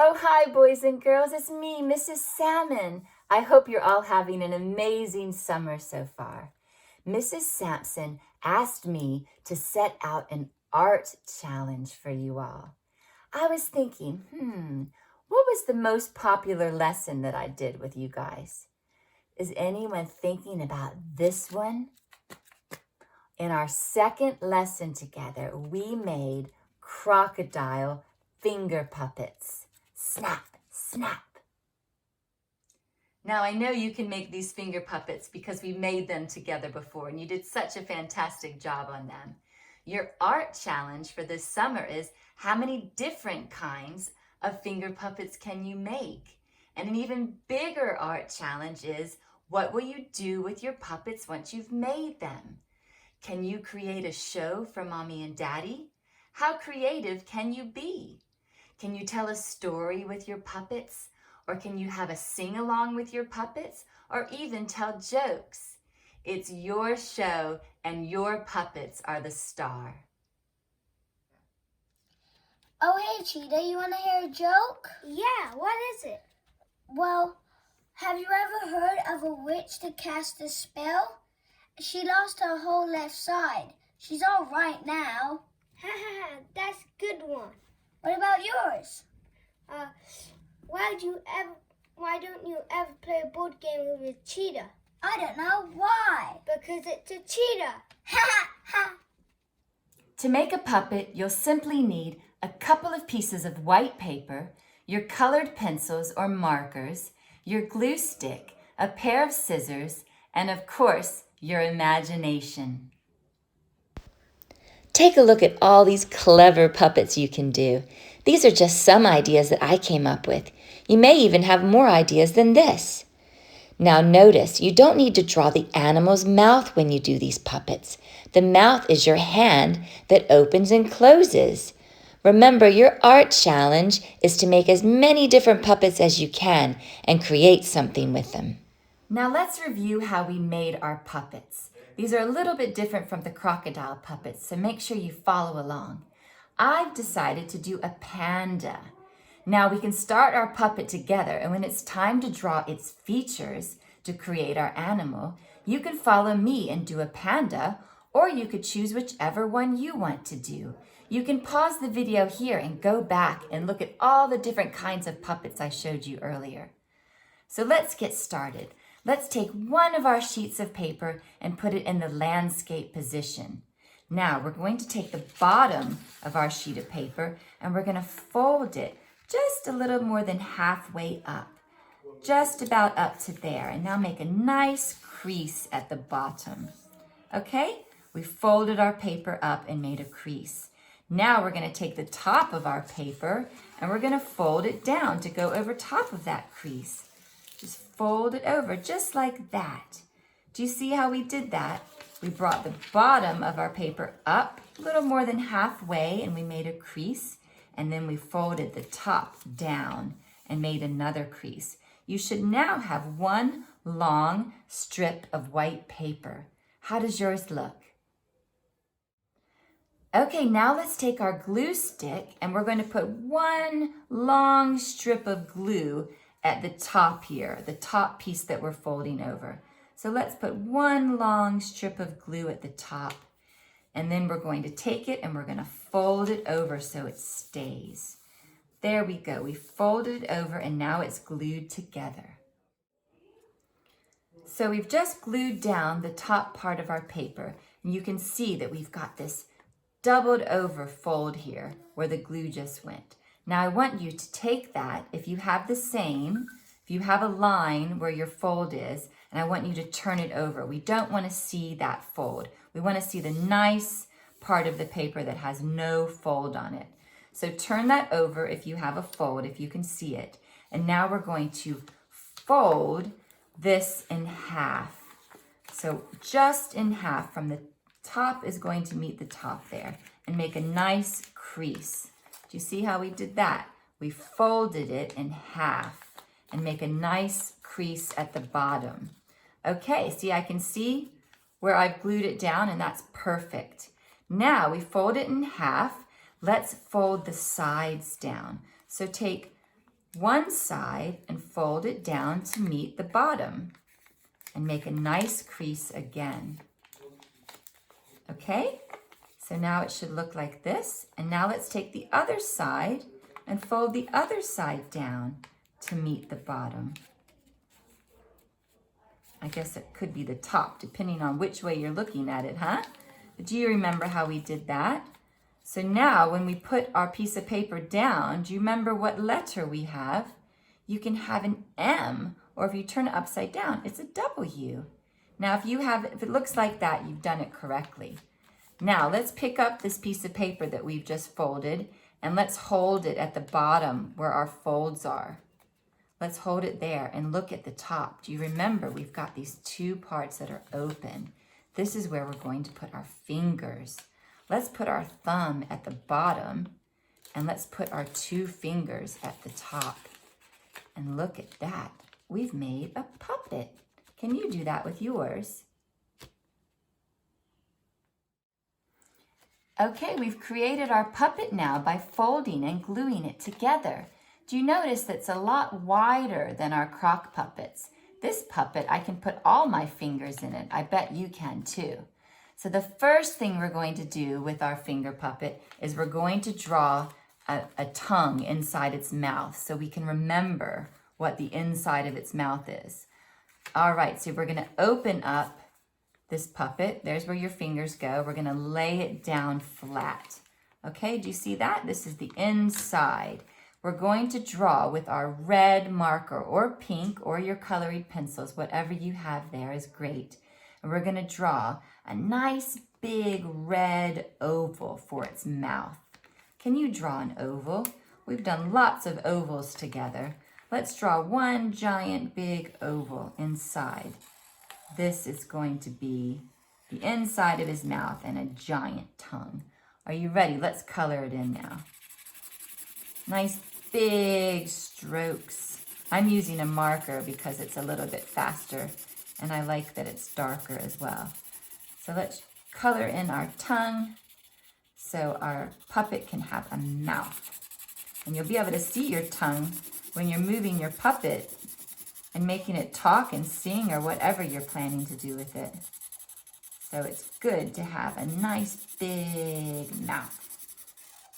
Oh, hi, boys and girls. It's me, Mrs. Salmon. I hope you're all having an amazing summer so far. Mrs. Sampson asked me to set out an art challenge for you all. I was thinking, what was the most popular lesson that I did with you guys? Is anyone thinking about this one? In our second lesson together, we made crocodile finger puppets. Snap, snap. Now, I know you can make these finger puppets because we made them together before and you did such a fantastic job on them. Your art challenge for this summer is how many different kinds of finger puppets can you make? And an even bigger art challenge is, what will you do with your puppets once you've made them? Can you create a show for Mommy and Daddy? How creative can you be? Can you tell a story with your puppets? Or can you have a sing-along with your puppets? Or even tell jokes? It's your show and your puppets are the star. Oh, hey, Cheetah, you want to hear a joke? Yeah, what is it? Well, have you ever heard of a witch that cast a spell? She lost her whole left side. She's all right now. Ha ha ha, that's a good one. What about yours? Why don't you ever play a board game with a cheetah? I don't know. Why? Because it's a cheetah. Ha ha ha. To make a puppet, you'll simply need a couple of pieces of white paper, your colored pencils or markers, your glue stick, a pair of scissors, and of course, your imagination. Take a look at all these clever puppets you can do. These are just some ideas that I came up with. You may even have more ideas than this. Now notice, you don't need to draw the animal's mouth when you do these puppets. The mouth is your hand that opens and closes. Remember, your art challenge is to make as many different puppets as you can and create something with them. Now let's review how we made our puppets. These are a little bit different from the crocodile puppets, so make sure you follow along. I've decided to do a panda. Now we can start our puppet together, and when it's time to draw its features to create our animal, you can follow me and do a panda, or you could choose whichever one you want to do. You can pause the video here and go back and look at all the different kinds of puppets I showed you earlier. So let's get started. Let's take one of our sheets of paper and put it in the landscape position. Now we're going to take the bottom of our sheet of paper and we're going to fold it just a little more than halfway up, just about up to there. And now make a nice crease at the bottom. Okay, we folded our paper up and made a crease. Now we're going to take the top of our paper and we're going to fold it down to go over top of that crease. Just fold it over just like that. Do you see how we did that? We brought the bottom of our paper up a little more than halfway and we made a crease, and then we folded the top down and made another crease. You should now have one long strip of white paper. How does yours look? Okay, now let's take our glue stick and we're going to put one long strip of glue at the top here, the top piece that we're folding over. So let's put one long strip of glue at the top, and then we're going to take it and we're going to fold it over so it stays. There we go. We folded it over and now it's glued together. So we've just glued down the top part of our paper, and you can see that we've got this doubled over fold here where the glue just went. Now I want you to take that, if you have the same, if you have a line where your fold is, and I want you to turn it over. We don't want to see that fold. We want to see the nice part of the paper that has no fold on it. So turn that over if you have a fold, if you can see it. And now we're going to fold this in half. So just in half, from the top is going to meet the top there, and make a nice crease. Do you see how we did that? We folded it in half and make a nice crease at the bottom. Okay, see, I can see where I've glued it down, and that's perfect. Now we fold it in half. Let's fold the sides down. So take one side and fold it down to meet the bottom and make a nice crease again. Okay, so now it should look like this. And now let's take the other side and fold the other side down to meet the bottom. I guess it could be the top, depending on which way you're looking at it, huh? But do you remember how we did that? So now when we put our piece of paper down, do you remember what letter we have? You can have an M, or if you turn it upside down, it's a W. Now if it looks like that, you've done it correctly. Now let's pick up this piece of paper that we've just folded and let's hold it at the bottom where our folds are. Let's hold it there and look at the top. Do you remember we've got these two parts that are open? This is where we're going to put our fingers. Let's put our thumb at the bottom and let's put our two fingers at the top. And look at that. We've made a puppet. Can you do that with yours? Okay, we've created our puppet now by folding and gluing it together. Do you notice that's a lot wider than our croc puppets? This puppet, I can put all my fingers in it. I bet you can too. So the first thing we're going to do with our finger puppet is we're going to draw a tongue inside its mouth so we can remember what the inside of its mouth is. All right, so we're gonna open up this puppet. There's where your fingers go. We're gonna lay it down flat. Okay, do you see that? This is the inside. We're going to draw with our red marker or pink or your colored pencils, whatever you have there is great. And we're gonna draw a nice big red oval for its mouth. Can you draw an oval? We've done lots of ovals together. Let's draw one giant big oval inside. This is going to be the inside of his mouth and a giant tongue. Are you ready? Let's color it in now. Nice big strokes. I'm using a marker because it's a little bit faster and I like that it's darker as well. So let's color in our tongue so our puppet can have a mouth. And you'll be able to see your tongue when you're moving your puppet and making it talk and sing or whatever you're planning to do with it. So it's good to have a nice big mouth.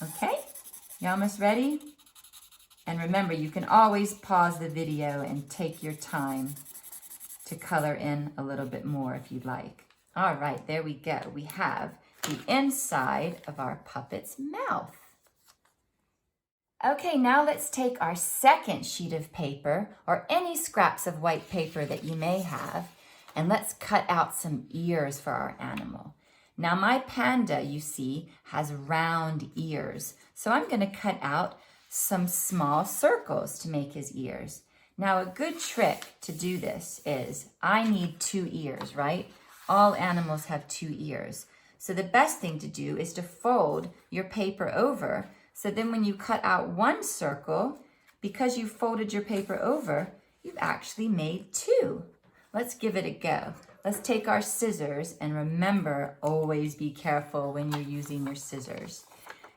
Okay, you almost ready? And remember, you can always pause the video and take your time to color in a little bit more if you'd like. All right, there we go. We have the inside of our puppet's mouth. Okay, now let's take our second sheet of paper or any scraps of white paper that you may have, and let's cut out some ears for our animal. Now my panda, you see, has round ears. So I'm gonna cut out some small circles to make his ears. Now a good trick to do this is I need 2 ears, right? All animals have 2 ears. So the best thing to do is to fold your paper over. So then when you cut out one circle, because you folded your paper over, you've actually made 2. Let's give it a go. Let's take our scissors and remember, always be careful when you're using your scissors.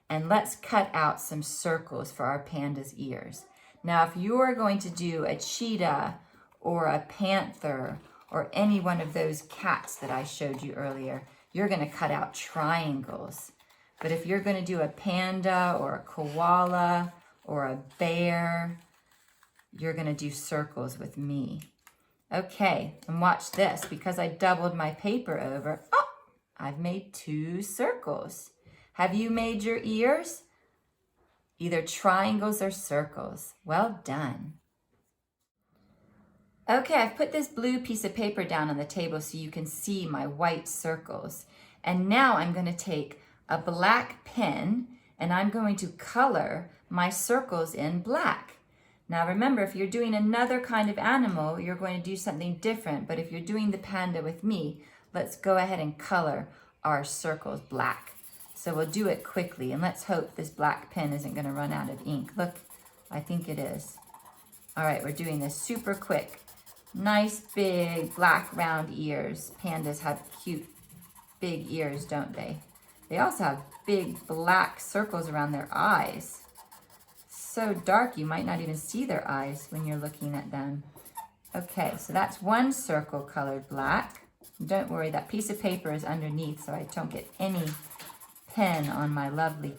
And let's cut out some circles for our panda's ears. Now, if you are going to do a cheetah or a panther or any one of those cats that I showed you earlier, you're gonna cut out triangles. But if you're gonna do a panda or a koala or a bear, you're gonna do circles with me. Okay, and watch this. Because I doubled my paper over, I've made 2 circles. Have you made your ears? Either triangles or circles. Well done. Okay, I've put this blue piece of paper down on the table so you can see my white circles. And now I'm going to take a black pen and I'm going to color my circles in black. Now remember, if you're doing another kind of animal, you're going to do something different. But if you're doing the panda with me, let's go ahead and color our circles black. So we'll do it quickly, and let's hope this black pen isn't going to run out of ink. Look, I think it is. All right, we're doing this super quick. Nice big black round ears. Pandas have cute big ears, don't they? They also have big black circles around their eyes. so dark you might not even see their eyes when you're looking at them. Okay, so that's one circle colored black. Don't worry, that piece of paper is underneath so I don't get any pen on my lovely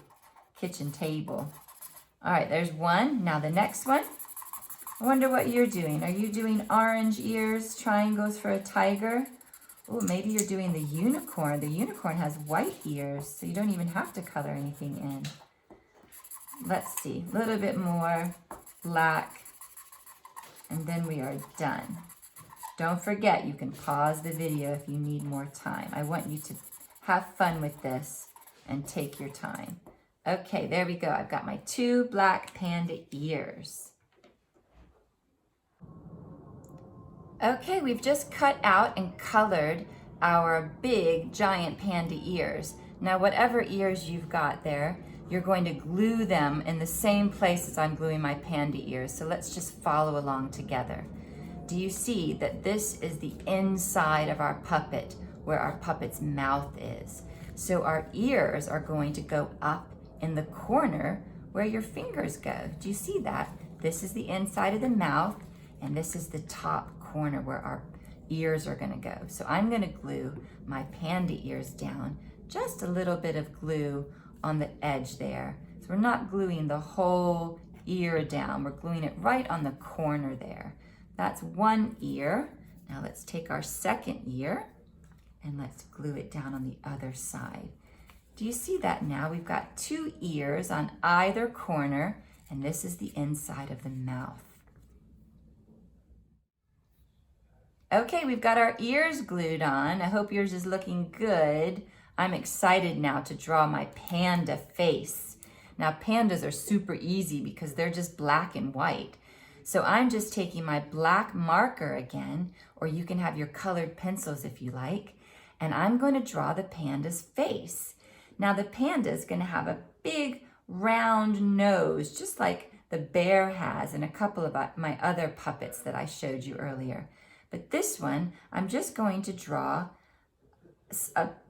kitchen table. All right, there's one. Now the next one. I wonder what you're doing. Are you doing orange ears, triangles for a tiger? Oh, maybe you're doing the unicorn. The unicorn has white ears, so you don't even have to color anything in. Let's see, a little bit more black, and then we are done. Don't forget, you can pause the video if you need more time. I want you to have fun with this and take your time. Okay, there we go. I've got my 2 black panda ears. Okay, we've just cut out and colored our big giant panda ears. Now, whatever ears you've got there, you're going to glue them in the same place as I'm gluing my panda ears. So let's just follow along together. Do you see that this is the inside of our puppet, where our puppet's mouth is? So our ears are going to go up in the corner where your fingers go. Do you see that? This is the inside of the mouth, and this is the top corner where our ears are gonna go. So I'm gonna glue my panda ears down, just a little bit of glue on the edge there. So we're not gluing the whole ear down, we're gluing it right on the corner there. That's one ear. Now let's take our second ear and let's glue it down on the other side. Do you see that now? We've got 2 ears on either corner, and this is the inside of the mouth. Okay, we've got our ears glued on. I hope yours is looking good. I'm excited now to draw my panda face. Now, pandas are super easy because they're just black and white. So I'm just taking my black marker again, or you can have your colored pencils if you like, and I'm going to draw the panda's face. Now, the panda is going to have a big round nose, just like the bear has and a couple of my other puppets that I showed you earlier. But this one, I'm just going to draw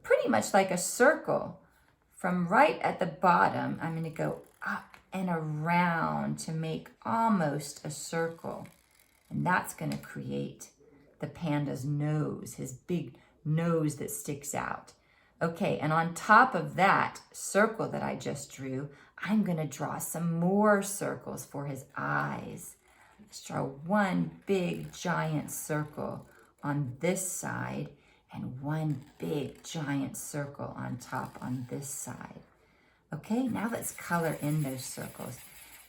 pretty much like a circle. From right at the bottom, I'm going to go up and around to make almost a circle. And that's going to create the panda's nose, his big nose that sticks out. Okay, and on top of that circle that I just drew, I'm going to draw some more circles for his eyes. Let's draw one big giant circle on this side and one big giant circle on top on this side. Okay, now let's color in those circles.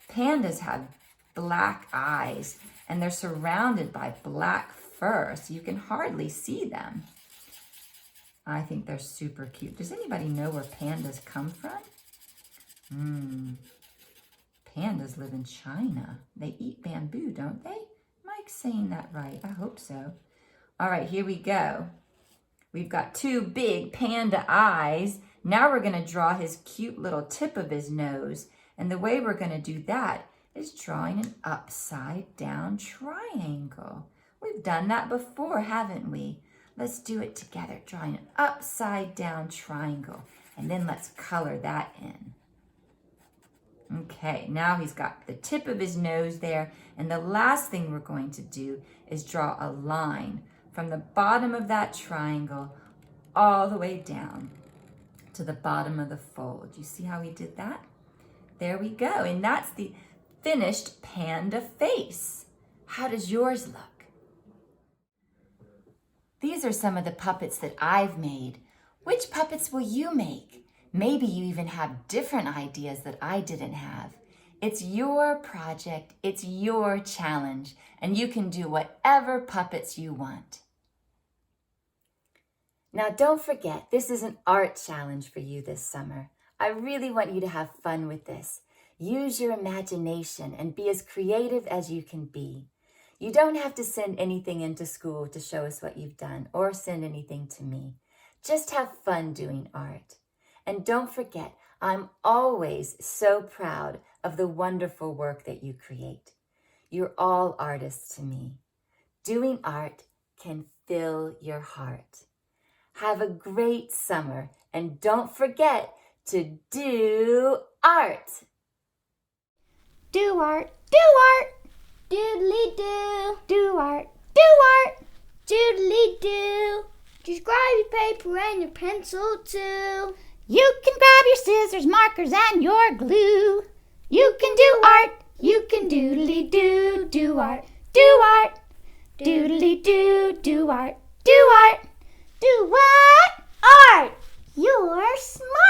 Pandas have black eyes and they're surrounded by black fur, so you can hardly see them. I think they're super cute. Does anybody know where pandas come from? Pandas live in China. They eat bamboo, don't they? Mike's saying that right. I hope so. All right, here we go. We've got 2 big panda eyes. Now we're going to draw his cute little tip of his nose. And the way we're going to do that is drawing an upside down triangle. We've done that before, haven't we? Let's do it together, drawing an upside down triangle. And then let's color that in. Okay, now he's got the tip of his nose there. And the last thing we're going to do is draw a line from the bottom of that triangle all the way down to the bottom of the fold. You see how he did that? There we go. And that's the finished panda face. How does yours look? These are some of the puppets that I've made. Which puppets will you make? Maybe you even have different ideas that I didn't have. It's your project, it's your challenge, and you can do whatever puppets you want. Now don't forget, this is an art challenge for you this summer. I really want you to have fun with this. Use your imagination and be as creative as you can be. You don't have to send anything into school to show us what you've done or send anything to me. Just have fun doing art. And don't forget, I'm always so proud of the wonderful work that you create. You're all artists to me. Doing art can fill your heart. Have a great summer, and don't forget to do art. Do art, do art. Doodly doo. Do art, do art. Doodly doo. Just grab your paper and your pencil too. You can grab your scissors, markers, and your glue. You can do art, you can doodly do. Do art, do art. Doodly do art, do art. Do what? Art. You're smart.